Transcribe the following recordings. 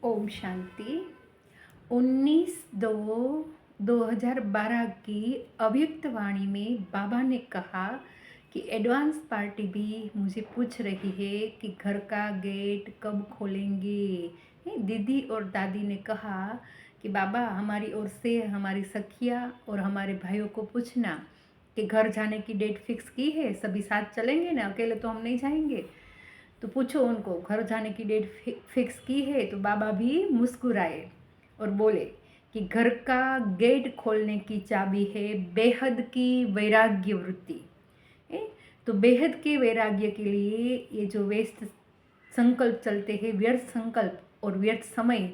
ओम शांति। 19/2/2012 की अव्यक्त वाणी में बाबा ने कहा कि एडवांस पार्टी भी मुझे पूछ रही है कि घर का गेट कब खोलेंगे। दीदी और दादी ने कहा कि बाबा हमारी ओर से हमारी सखियाँ और हमारे भाइयों को पूछना कि घर जाने की डेट फिक्स की है, सभी साथ चलेंगे ना, अकेले तो हम नहीं जाएंगे। तो पूछो उनको घर जाने की डेट फिक्स की है। तो बाबा भी मुस्कुराए और बोले कि घर का गेट खोलने की चाबी है बेहद की वैराग्य वृत्ति। तो बेहद के वैराग्य के लिए ये जो व्यस्त संकल्प चलते हैं, व्यर्थ संकल्प और व्यर्थ समय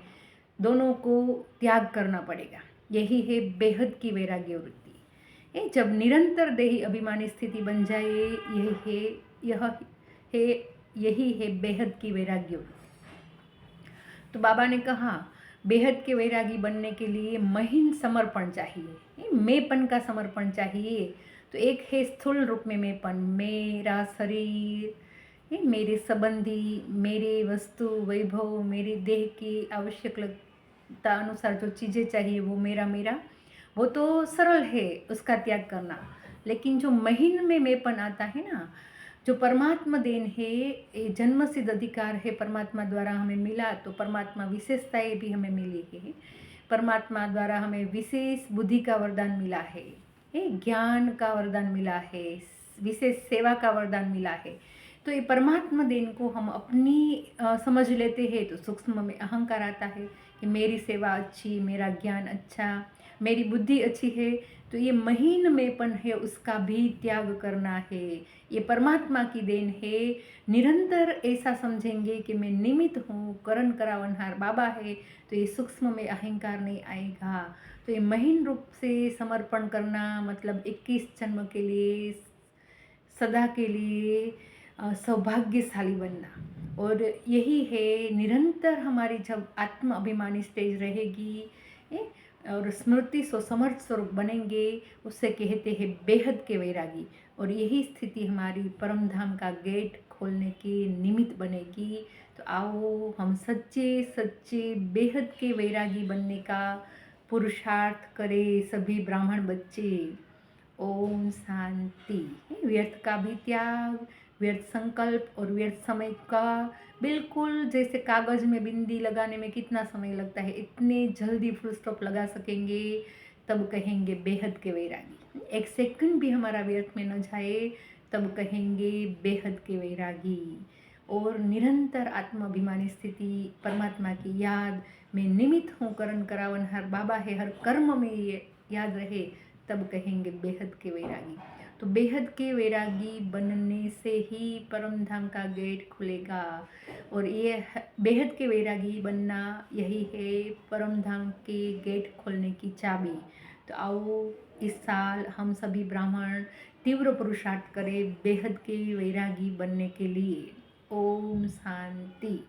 दोनों को त्याग करना पड़ेगा। यही है बेहद की वैराग्य वृत्ति। जब निरंतर देही अभिमानी स्थिति बन जाए, यही है बेहद की वैराग्य वृत्ति। तो बाबा ने कहा बेहद के वैरागी बनने के लिए महीन समर्पण चाहिए, मैंपन का समर्पण चाहिए। तो एक है स्थूल रूप में मैंपन, मेरा शरीर, मेरे संबंधी, मेरे वस्तु वैभव, मेरे देह की आवश्यकता अनुसार जो चीज़ें चाहिए वो मेरा, वो तो सरल है उसका त्याग करना। लेकिन जो महीन में मैंपन आता है ना, जो परमात्मा देन है, ये जन्म सिद्ध अधिकार है, परमात्मा द्वारा हमें मिला। तो परमात्मा विशेषताएं भी हमें मिली है, परमात्मा द्वारा हमें विशेष बुद्धि का वरदान मिला है, ज्ञान का वरदान मिला है, विशेष सेवा का वरदान मिला है। तो ये परमात्मा देन को हम अपनी समझ लेते हैं तो सूक्ष्म में अहंकार आता है कि मेरी सेवा अच्छी, मेरा ज्ञान अच्छा, मेरी बुद्धि अच्छी है। तो ये महीन मेंपन है, उसका भी त्याग करना है। ये परमात्मा की देन है। निरंतर ऐसा समझेंगे कि मैं निमित्त हूँ, करण करावनहार बाबा है, तो ये सूक्ष्म में अहंकार नहीं आएगा। तो ये महीन रूप से समर्पण करना मतलब 21 जन्म के लिए, सदा के लिए सौभाग्यशाली बनना। और यही है निरंतर हमारी जब आत्म अभिमानी स्टेज रहेगी और स्मृति सो समर्थ स्वरूप बनेंगे, उससे कहते हैं बेहद के वैरागी। और यही स्थिति हमारी परम धाम का गेट खोलने के निमित्त बनेगी। तो आओ हम सच्चे सच्चे बेहद के वैरागी बनने का पुरुषार्थ करें सभी ब्राह्मण बच्चे। ओम शांति। व्यर्थ का भी त्याग, व्यर्थ संकल्प और व्यर्थ समय का बिल्कुल जैसे कागज में बिंदी लगाने में कितना समय लगता है, इतने जल्दी फुल स्टॉप लगा सकेंगे, तब कहेंगे बेहद के वैरागी। एक सेकंड भी हमारा व्यर्थ में न जाए, तब कहेंगे बेहद के वैरागी। और निरंतर आत्माभिमानी स्थिति, परमात्मा की याद में निमित्त हूँ, करण करावनहार बाबा है, हर कर्म में ये याद रहे, तब कहेंगे बेहद के वैरागी। तो बेहद के वैरागी बनने से ही परम धाम का गेट खुलेगा। और ये बेहद के वैरागी बनना यही है परम धाम के गेट खोलने की चाबी। तो आओ इस साल हम सभी ब्राह्मण तीव्र पुरुषार्थ करें बेहद के वैरागी बनने के लिए। ओम शांति।